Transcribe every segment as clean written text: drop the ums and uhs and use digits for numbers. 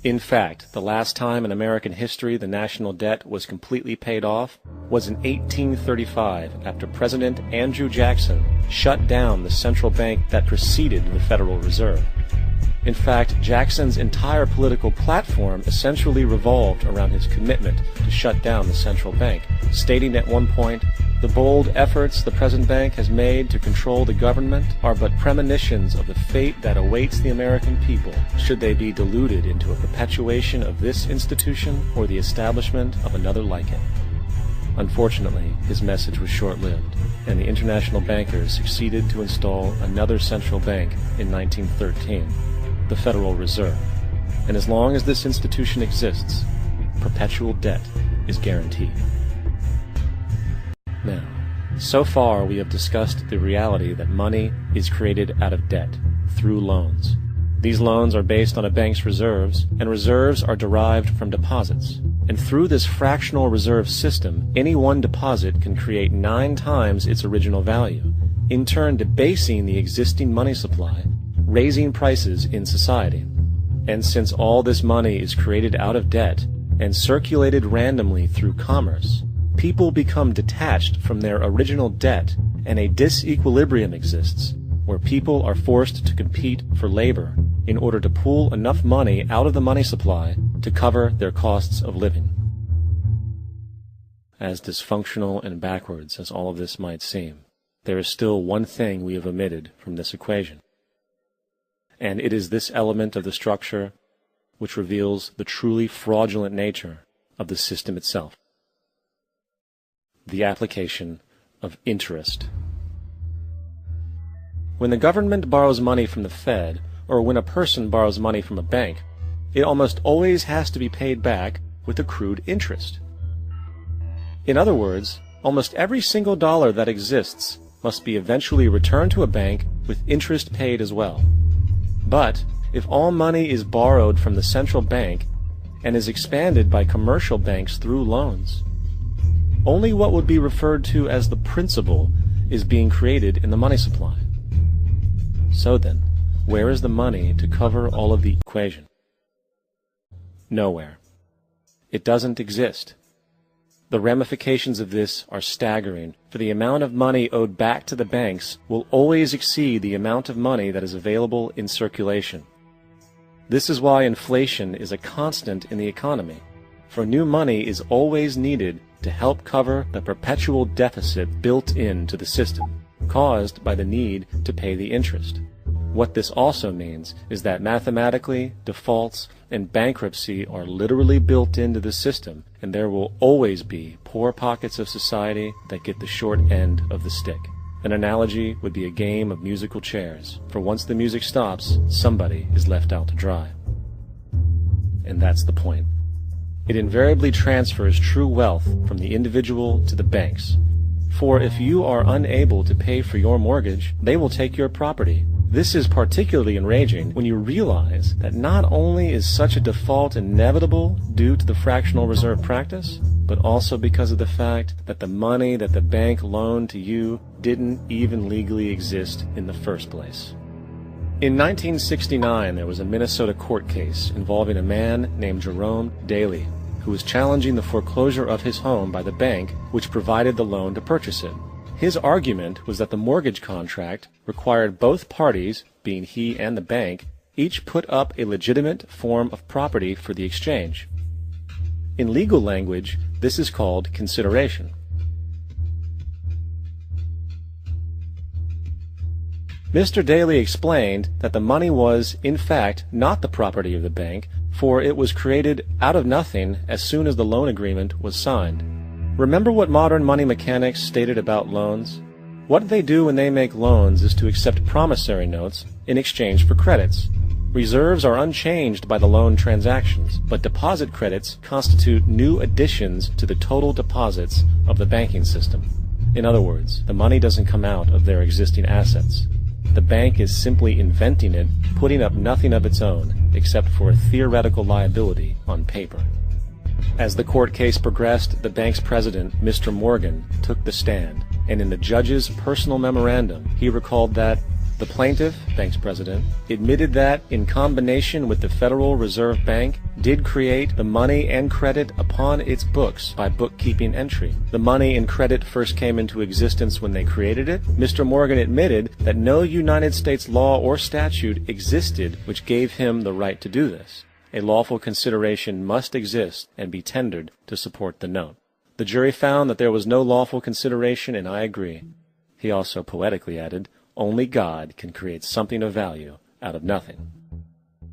In fact, the last time in American history the national debt was completely paid off was in 1835 after President Andrew Jackson shut down the central bank that preceded the Federal Reserve. In fact, Jackson's entire political platform essentially revolved around his commitment to shut down the central bank, stating at one point, "The bold efforts the present bank has made to control the government are but premonitions of the fate that awaits the American people should they be deluded into a perpetuation of this institution or the establishment of another like it." Unfortunately, his message was short-lived, and the international bankers succeeded to install another central bank in 1913, the Federal Reserve. And as long as this institution exists, perpetual debt is guaranteed. Now, so far we have discussed the reality that money is created out of debt, through loans. These loans are based on a bank's reserves, and reserves are derived from deposits. And through this fractional reserve system, any one deposit can create 9 times its original value, in turn debasing the existing money supply, raising prices in society. And since all this money is created out of debt and circulated randomly through commerce, people become detached from their original debt, and a disequilibrium exists, where people are forced to compete for labor in order to pool enough money out of the money supply to cover their costs of living. As dysfunctional and backwards as all of this might seem, there is still one thing we have omitted from this equation. And it is this element of the structure which reveals the truly fraudulent nature of the system itself: the application of interest. When the government borrows money from the Fed, or when a person borrows money from a bank, it almost always has to be paid back with accrued interest. In other words, almost every single dollar that exists must be eventually returned to a bank with interest paid as well. But if all money is borrowed from the central bank and is expanded by commercial banks through loans, only what would be referred to as the principal is being created in the money supply. So then, where is the money to cover all of the equation? Nowhere. It doesn't exist. The ramifications of this are staggering, for the amount of money owed back to the banks will always exceed the amount of money that is available in circulation. This is why inflation is a constant in the economy, for new money is always needed to help cover the perpetual deficit built into the system, caused by the need to pay the interest. What this also means is that mathematically, defaults and bankruptcy are literally built into the system, and there will always be poor pockets of society that get the short end of the stick. An analogy would be a game of musical chairs, for once the music stops, somebody is left out to dry. And that's the point. It invariably transfers true wealth from the individual to the banks. For if you are unable to pay for your mortgage, they will take your property. This is particularly enraging when you realize that not only is such a default inevitable due to the fractional reserve practice, but also because of the fact that the money that the bank loaned to you didn't even legally exist in the first place. In 1969, there was a Minnesota court case involving a man named Jerome Daly, who was challenging the foreclosure of his home by the bank which provided the loan to purchase it. His argument was that the mortgage contract required both parties, being he and the bank, each put up a legitimate form of property for the exchange. In legal language, this is called consideration. Mr. Daly explained that the money was, in fact, not the property of the bank, for it was created out of nothing as soon as the loan agreement was signed. Remember what modern money mechanics stated about loans? What they do when they make loans is to accept promissory notes in exchange for credits. Reserves are unchanged by the loan transactions, but deposit credits constitute new additions to the total deposits of the banking system. In other words, the money doesn't come out of their existing assets. The bank is simply inventing it, putting up nothing of its own, except for a theoretical liability on paper. As the court case progressed, the bank's president, Mr. Morgan, took the stand, and in the judge's personal memorandum, he recalled that, The plaintiff, thanks President, admitted that, in combination with the Federal Reserve Bank, did create the money and credit upon its books by bookkeeping entry. The money and credit first came into existence when they created it. Mr. Morgan admitted that no United States law or statute existed which gave him the right to do this. A lawful consideration must exist and be tendered to support the note. The jury found that there was no lawful consideration, and I agree. He also poetically added, only God can create something of value out of nothing.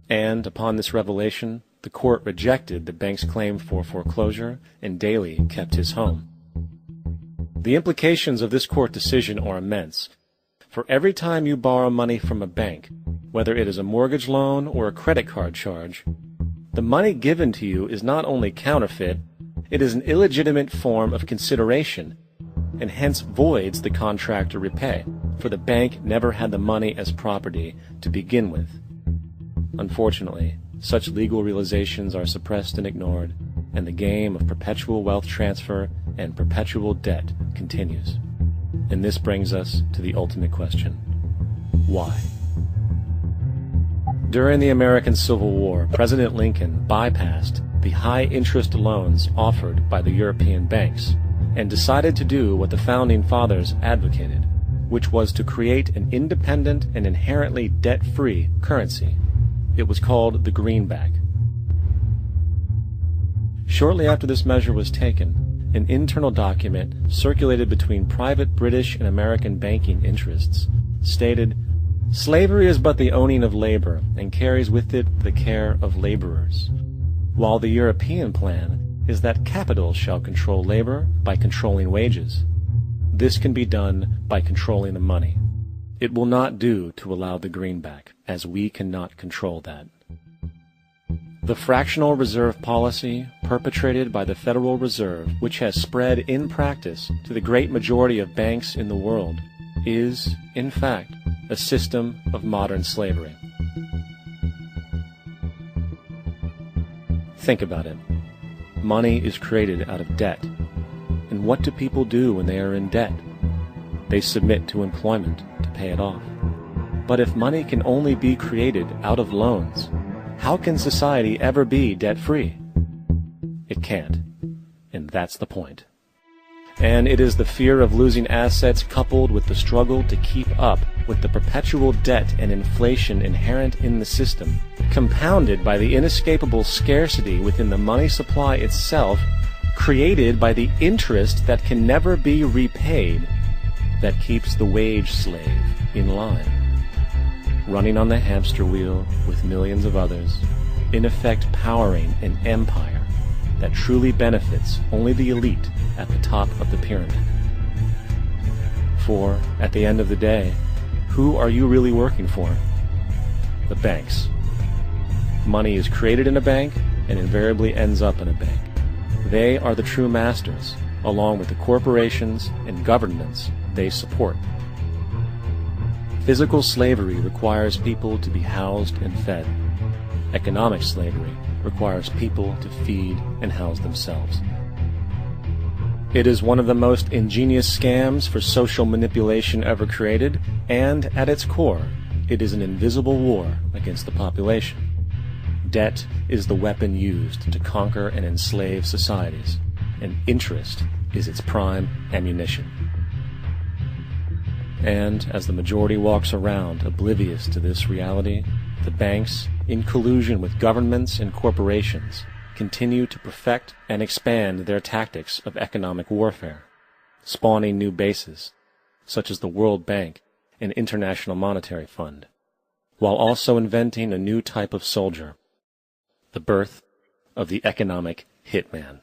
And upon this revelation, the court rejected the bank's claim for foreclosure, and Daley kept his home. The implications of this court decision are immense. For every time you borrow money from a bank, whether it is a mortgage loan or a credit card charge, the money given to you is not only counterfeit, it is an illegitimate form of consideration, and hence voids the contract to repay, for the bank never had the money as property to begin with. Unfortunately, such legal realizations are suppressed and ignored, and the game of perpetual wealth transfer and perpetual debt continues. And this brings us to the ultimate question: why? During the American Civil War, President Lincoln bypassed the high-interest loans offered by the European banks and decided to do what the Founding Fathers advocated, which was to create an independent and inherently debt-free currency. It was called the greenback. Shortly after this measure was taken, an internal document circulated between private British and American banking interests stated, "Slavery is but the owning of labor, and carries with it the care of laborers, while the European plan is that capital shall control labor by controlling wages. This can be done by controlling the money. It will not do to allow the greenback, as we cannot control that." The fractional reserve policy perpetrated by the Federal Reserve, which has spread in practice to the great majority of banks in the world, is, in fact, a system of modern slavery. Think about it. Money is created out of debt. And what do people do when they are in debt? They submit to employment to pay it off. But if money can only be created out of loans, how can society ever be debt-free? It can't. And that's the point. And it is the fear of losing assets coupled with the struggle to keep up with the perpetual debt and inflation inherent in the system, compounded by the inescapable scarcity within the money supply itself, created by the interest that can never be repaid, that keeps the wage slave in line, running on the hamster wheel with millions of others, in effect powering an empire that truly benefits only the elite at the top of the pyramid. For, at the end of the day, who are you really working for? The banks. Money is created in a bank and invariably ends up in a bank. They are the true masters, along with the corporations and governments they support. Physical slavery requires people to be housed and fed. Economic slavery requires people to feed and house themselves. It is one of the most ingenious scams for social manipulation ever created, and at its core, it is an invisible war against the population. Debt is the weapon used to conquer and enslave societies, and interest is its prime ammunition. And as the majority walks around oblivious to this reality, the banks, in collusion with governments and corporations, continue to perfect and expand their tactics of economic warfare, spawning new bases, such as the World Bank and International Monetary Fund, while also inventing a new type of soldier, the birth of the economic hitman.